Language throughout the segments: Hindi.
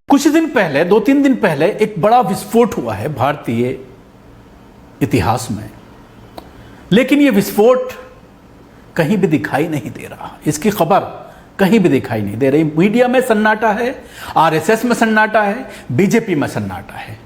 कुछ दिन पहले, 2-3 दिन पहले एक बड़ा विस्फोट हुआ है भारतीय इतिहास में, लेकिन यह विस्फोट कहीं भी दिखाई नहीं दे रहा। इसकी खबर कहीं भी दिखाई नहीं दे रही। मीडिया में सन्नाटा है, आरएसएस में सन्नाटा है, बीजेपी में सन्नाटा है।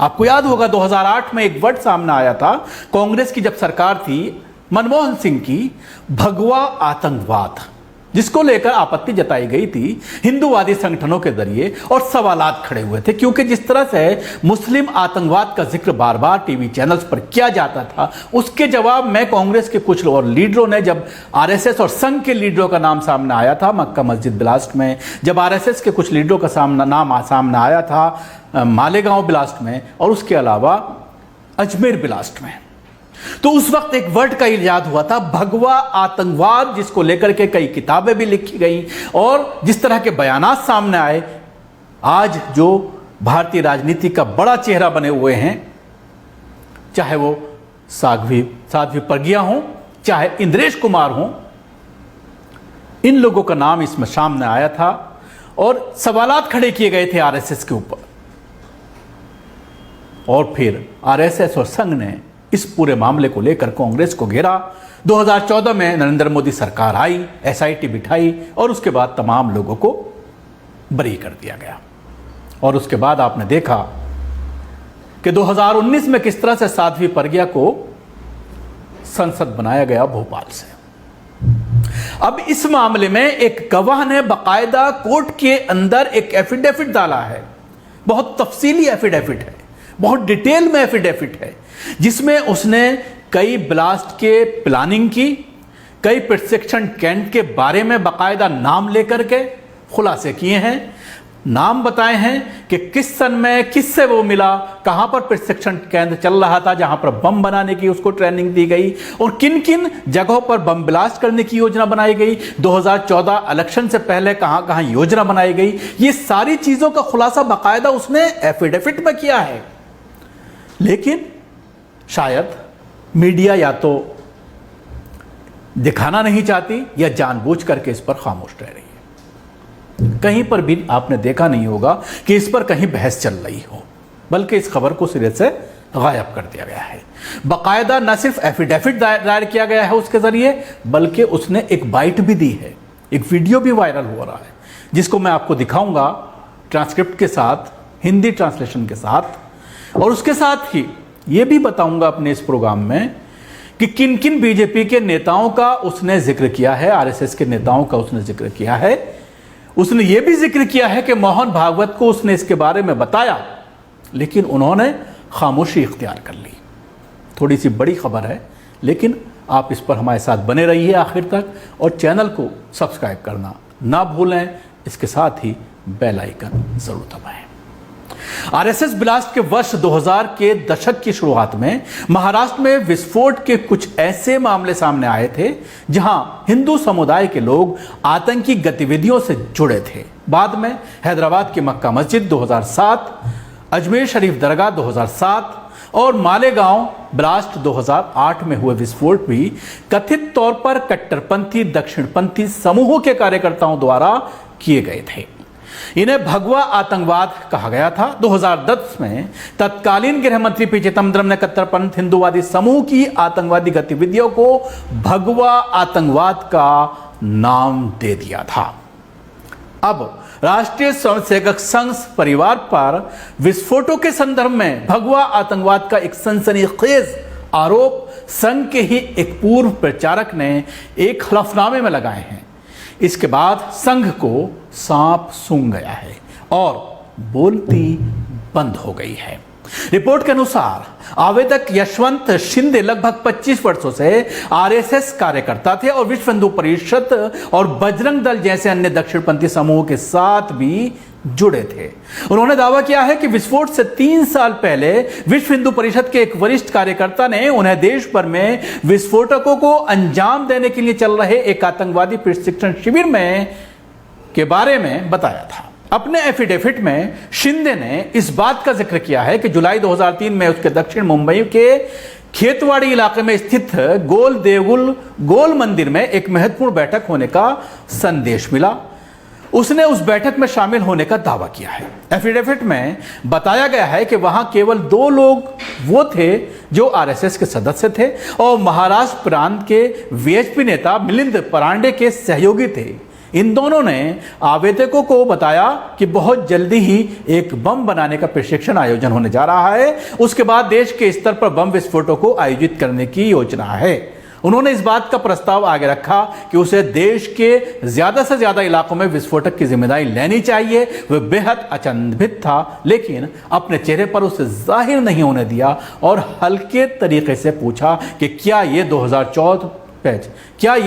आपको याद होगा 2008 में एक वर्ड सामने आया था, कांग्रेस की जब सरकार थी मनमोहन सिंह की, भगवा आतंकवाद, जिसको लेकर आपत्ति जताई गई थी हिंदूवादी संगठनों के जरिए और सवालात खड़े हुए थे, क्योंकि जिस तरह से मुस्लिम आतंकवाद का जिक्र बार बार टीवी चैनल्स पर किया जाता था, उसके जवाब में कांग्रेस के कुछ और लीडरों ने, जब आरएसएस और संघ के लीडरों का नाम सामने आया था मक्का मस्जिद ब्लास्ट में, जब आरएसएस के कुछ लीडरों का नाम सामने आया था मालेगांव ब्लास्ट में, और उसके अलावा अजमेर ब्लास्ट में, तो उस वक्त एक वर्ड का इजाद हुआ था, भगवा आतंकवाद, जिसको लेकर के कई किताबें भी लिखी गई और जिस तरह के बयानात सामने आए। आज जो भारतीय राजनीति का बड़ा चेहरा बने हुए हैं, चाहे वो साध्वी प्रज्ञा हो, चाहे इंद्रेश कुमार हो, इन लोगों का नाम इसमें सामने आया था और सवालात खड़े किए गए थे आरएसएस के ऊपर। और फिर आरएसएस और संघ ने इस पूरे मामले को लेकर कांग्रेस को घेरा। 2014 में नरेंद्र मोदी सरकार आई, एसआईटी बिठाई और उसके बाद तमाम लोगों को बरी कर दिया गया। और उसके बाद आपने देखा कि 2019 में किस तरह से साध्वी प्रज्ञा को संसद बनाया गया भोपाल से। अब इस मामले में एक गवाह ने बाकायदा कोर्ट के अंदर एक एफिडेविट डाला है, बहुत तफसीली एफिडेविट है, बहुत डिटेल में एफिडेविट है, जिसमें उसने कई ब्लास्ट के प्लानिंग की, कई प्रशिक्षण कैंप के बारे में बाकायदा नाम लेकर के खुलासे किए हैं, नाम बताए हैं कि किस सन में किससे वो मिला, कहां पर प्रशिक्षण केंद्र चल रहा था जहां पर बम बनाने की उसको ट्रेनिंग दी गई और किन किन जगहों पर बम ब्लास्ट करने की योजना बनाई गई, 2014 इलेक्शन से पहले कहां कहां योजना बनाई गई। ये सारी चीजों का खुलासा बाकायदा उसने एफिडेविट में किया है। लेकिन शायद मीडिया या तो दिखाना नहीं चाहती या जानबूझ करके इस पर खामोश रह रही है। कहीं पर भी आपने देखा नहीं होगा कि इस पर कहीं बहस चल रही हो, बल्कि इस खबर को सिरे से गायब कर दिया गया है। बाकायदा न सिर्फ एफिडेविट दायर किया गया है उसके जरिए, बल्कि उसने एक बाइट भी दी है, एक वीडियो भी वायरल हो रहा है, जिसको मैं आपको दिखाऊंगा ट्रांसक्रिप्ट के साथ, हिंदी ट्रांसलेशन के साथ, और उसके साथ ही ये भी बताऊंगा अपने इस प्रोग्राम में कि किन किन बीजेपी के नेताओं का उसने जिक्र किया है, आरएसएस के नेताओं का उसने जिक्र किया है। उसने ये भी जिक्र किया है कि मोहन भागवत को उसने इसके बारे में बताया, लेकिन उन्होंने खामोशी इख्तियार कर ली। थोड़ी सी बड़ी खबर है, लेकिन आप इस पर हमारे साथ बने रहिए आखिर तक और चैनल को सब्सक्राइब करना ना भूलें। इसके साथ ही बेल आइकन जरूर दबाएं। आरएसएस ब्लास्ट के वर्ष 2000 के दशक की शुरुआत में महाराष्ट्र में विस्फोट के कुछ ऐसे मामले सामने आए थे जहां हिंदू समुदाय के लोग आतंकी गतिविधियों से जुड़े थे। बाद में हैदराबाद की मक्का मस्जिद 2007, अजमेर शरीफ दरगाह 2007 और मालेगांव ब्लास्ट 2008 में हुए विस्फोट भी कथित तौर पर कट्टरपंथी दक्षिणपंथी समूहों के कार्यकर्ताओं द्वारा किए गए थे। इन्हें भगवा आतंकवाद कहा गया था। 2010 में तत्कालीन गृह मंत्री पी चिदंबरम ने कट्टरपंथ हिंदूवादी समूह की आतंकवादी गतिविधियों को भगवा आतंकवाद का नाम दे दिया था। अब राष्ट्रीय स्वयंसेवक संघ परिवार पर विस्फोटों के संदर्भ में भगवा आतंकवाद का एक सनसनीखेज आरोप संघ के ही एक पूर्व प्रचारक ने एक हलफनामे में लगाए हैं। इसके बाद संघ को सांप सूंघ गया है और बोलती बंद हो गई है। रिपोर्ट के अनुसार आवेदक यशवंत शिंदे लगभग 25 वर्षों से आरएसएस कार्यकर्ता थे और विश्व हिंदू परिषद और बजरंग दल जैसे अन्य दक्षिणपंथी समूहों के साथ भी जुड़े थे। उन्होंने दावा किया है कि विस्फोट से 3 साल पहले विश्व हिंदू परिषद के एक वरिष्ठ कार्यकर्ता ने उन्हें देश भर में विस्फोटकों को अंजाम देने के लिए चल रहे एक आतंकवादी प्रशिक्षण शिविर में के बारे में बताया था। अपने एफिडेविट में शिंदे ने इस बात का जिक्र किया है कि जुलाई 2003 में उसके दक्षिण मुंबई के खेतवाड़ी इलाके में स्थित गोल देवुल गोल मंदिर में एक महत्वपूर्ण बैठक होने का संदेश मिला। उसने उस बैठक में शामिल होने का दावा किया है। एफिडेविट में बताया गया है कि वहां केवल 2 लोग वो थे जो आरएसएस के सदस्य थे और महाराष्ट्र प्रांत के वीएचपी नेता मिलिंद परांडे के सहयोगी थे। इन दोनों ने आवेदकों को बताया कि बहुत जल्दी ही एक बम बनाने का प्रशिक्षण आयोजन होने जा रहा है। उसके बाद देश के स्तर पर बम विस्फोटों को आयोजित करने की योजना है। उन्होंने इस बात का प्रस्ताव आगे रखा कि उसे देश के ज्यादा से ज्यादा इलाकों में विस्फोटक की जिम्मेदारी लेनी चाहिए। वह बेहद अचंभित था, लेकिन अपने चेहरे पर उसे जाहिर नहीं होने दिया और हल्के तरीके से पूछा कि क्या ये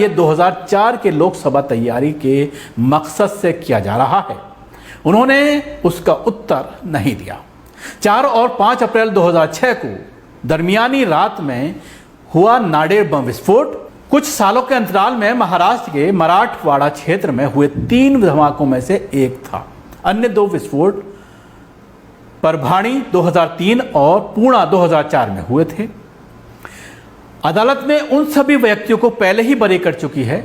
2004 के लोकसभा तैयारी के मकसद से किया जा रहा है। उन्होंने उसका उत्तर नहीं दिया। 4 और 5 अप्रैल 2006 को दरमियानी रात में हुआ नांदेड़ बम विस्फोट कुछ सालों के अंतराल में महाराष्ट्र के मराठवाड़ा क्षेत्र में हुए 3 धमाकों में से एक था। अन्य 2 विस्फोट परभाणी 2003 और पूर्णा 2004 में हुए थे। अदालत ने उन सभी व्यक्तियों को पहले ही बरी कर चुकी है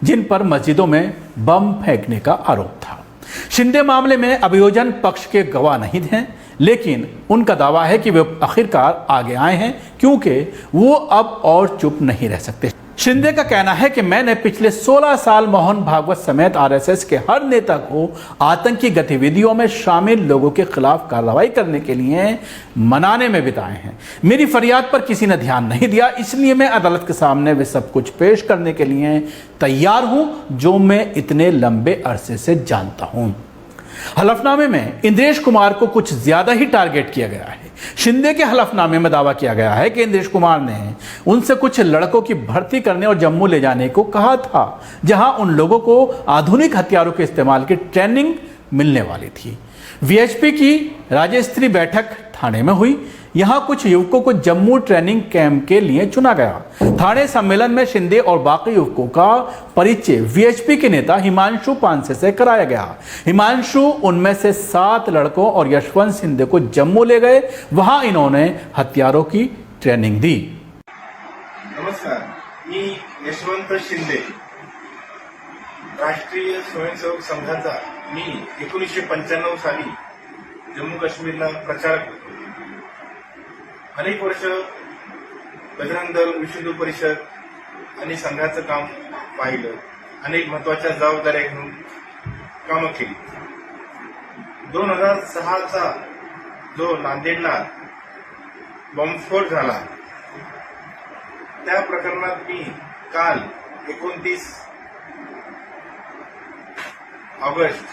जिन पर मस्जिदों में बम फेंकने का आरोप था। शिंदे मामले में अभियोजन पक्ष के गवाह नहीं हैं, लेकिन उनका दावा है कि वे आखिरकार आगे आए हैं क्योंकि वो अब और चुप नहीं रह सकते। शिंदे का कहना है कि मैंने पिछले 16 साल मोहन भागवत समेत आरएसएस के हर नेता को आतंकी गतिविधियों में शामिल लोगों के खिलाफ कार्रवाई करने के लिए मनाने में बिताए हैं। मेरी फरियाद पर किसी ने ध्यान नहीं दिया, इसलिए मैं अदालत के सामने वे सब कुछ पेश करने के लिए तैयार हूं जो मैं इतने लंबे अरसे से जानता हूं। हलफनामे में इंद्रेश कुमार को कुछ ज्यादा ही टारगेट किया गया है। शिंदे के हलफनामे में दावा किया गया है कि इंद्रेश कुमार ने उनसे कुछ लड़कों की भर्ती करने और जम्मू ले जाने को कहा था, जहां उन लोगों को आधुनिक हथियारों के इस्तेमाल की ट्रेनिंग मिलने वाली थी। वीएचपी की राज्य स्तरीय बैठक थाने में हुई। यहां कुछ युवकों को जम्मू ट्रेनिंग कैंप के लिए चुना गया। थाने सम्मेलन में शिंदे और बाकी युवकों का परिचय वीएचपी के नेता हिमांशु पानसे से कराया गया। हिमांशु उनमें से 7 लड़कों और यशवंत शिंदे को जम्मू ले गए। वहां इन्होंने हथियारों की ट्रेनिंग दी। नमस्कार, मी यशवंत शिंदे, राष्ट्रीय स्वयंसेवक संघाचा मी 1995 साली जम्मू काश्मीरला प्रचारक होतो। अनेक वर्ष बजरंग दल, विश्व हिंदू परिषद आणि संघाचं काम पाहिलं। अनेक महत्वाच्या जबाबदाऱ्या घेऊन कामं केली। 2006चा जो नांदेडला बॉम्बस्फोट झाला त्या प्रकरणात मी काल 29 ऑगस्ट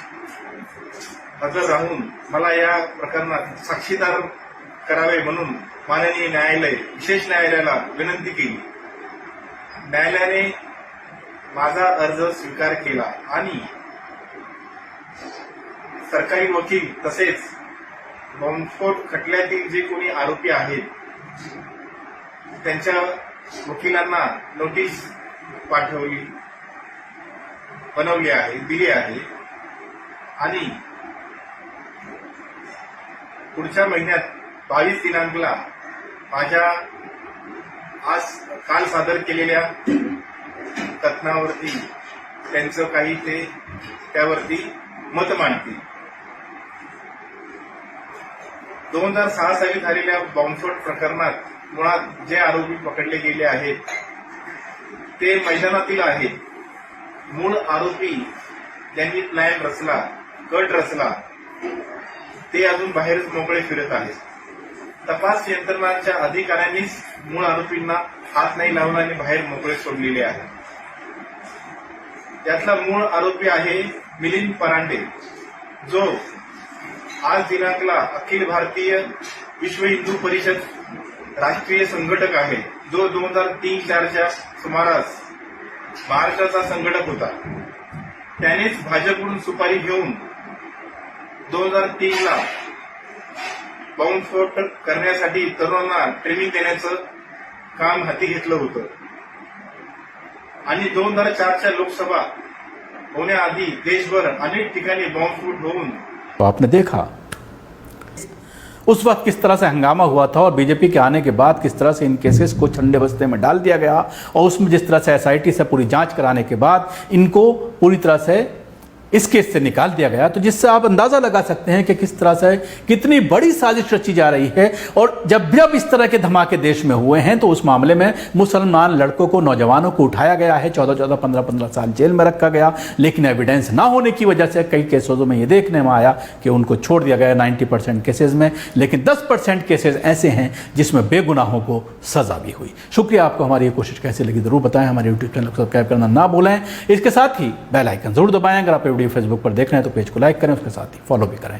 हजर राहून मला या प्रकरणात साक्षीदार करावे म्हणून माननीय न्यायालय, विशेष न्यायालयाला विनंती केली। न्यायालयाने माझा अर्ज स्वीकार केला आणि सरकारी वकील तसेच बॉम्बस्फोट खटल्यातील जे कोणी आरोपी आहेत त्यांच्या वकिलांना नोटीस बनवली आहे, दिली आहे आणि पुढच्या महिन्यात 22 दिनांकला माझ्या काल सादर केलेल्या कथनावरती त्यांचं काही ते त्यावरती मत मांडतील। 2006 साली झालेल्या बॉम्बस्फोट प्रकरणात मुळात जे आरोपी पकडले गेले आहेत ते मैदानातील आहेत। मूळ आरोपी ज्यांनी प्लॅन रचला, कट रचला, ते अजून बाहेरच मोकळे फिरत आहेत। तपास यंत्रणांच्या अधिकाऱ्यांनीच मूळ आरोपींना हात नाही लावला आणि बाहेर मोकळे सोडलेले आहे। यातला मूळ आरोपी आहे मिलिंद परांडे, जो आज दिनांकला अखिल भारतीय विश्व हिंदू परिषद राष्ट्रीय संघटक आहे, जो 2003-04च्या सुमारास महाराष्ट्राचा संघटक होता। त्यानेच भाजपकडून सुपारी घेऊन 2003ला बॉम्बस्फोट करण्यासाठी तरुणांना ट्रेनिंग देण्याचं काम हाती घेतलं होतं आणि 2004च्या लोकसभा होण्याआधी देशभर अनेक ठिकाणी बॉम्बस्फोट होऊन तो आपने देखा उस वक्त किस तरह से हंगामा हुआ था और बीजेपी के आने के बाद किस तरह से इन केसेस को ठंडे बस्ते में डाल दिया गया और उसमें जिस तरह से एसआईटी से पूरी जांच कराने के बाद इनको पूरी तरह से इस केस से निकाल दिया गया, तो जिससे आप अंदाजा लगा सकते हैं कि किस तरह से कितनी बड़ी साजिश रची जा रही है। और जब भी अब इस तरह के धमाके देश में हुए हैं तो उस मामले में मुसलमान लड़कों को, नौजवानों को उठाया गया है, 14-14, 15-15 साल जेल में रखा गया, लेकिन एविडेंस ना होने की वजह से कई केसों में ये देखने में आया कि उनको छोड़ दिया गया 90% केसेस में, लेकिन 10% केसेस ऐसे हैं जिसमें बेगुनाहों को सजा भी हुई। शुक्रिया आपको। हमारी ये कोशिश कैसी लगी जरूर बताएं। हमारे यूट्यूब चैनल को सब्सक्राइब करना ना भूलें। इसके साथ ही बेल आइकन जरूर दबाएं। अगर आप वीडियो फेसबुक पर देख रहे हैं तो पेज को लाइक करें, उसके साथ ही फॉलो भी करें।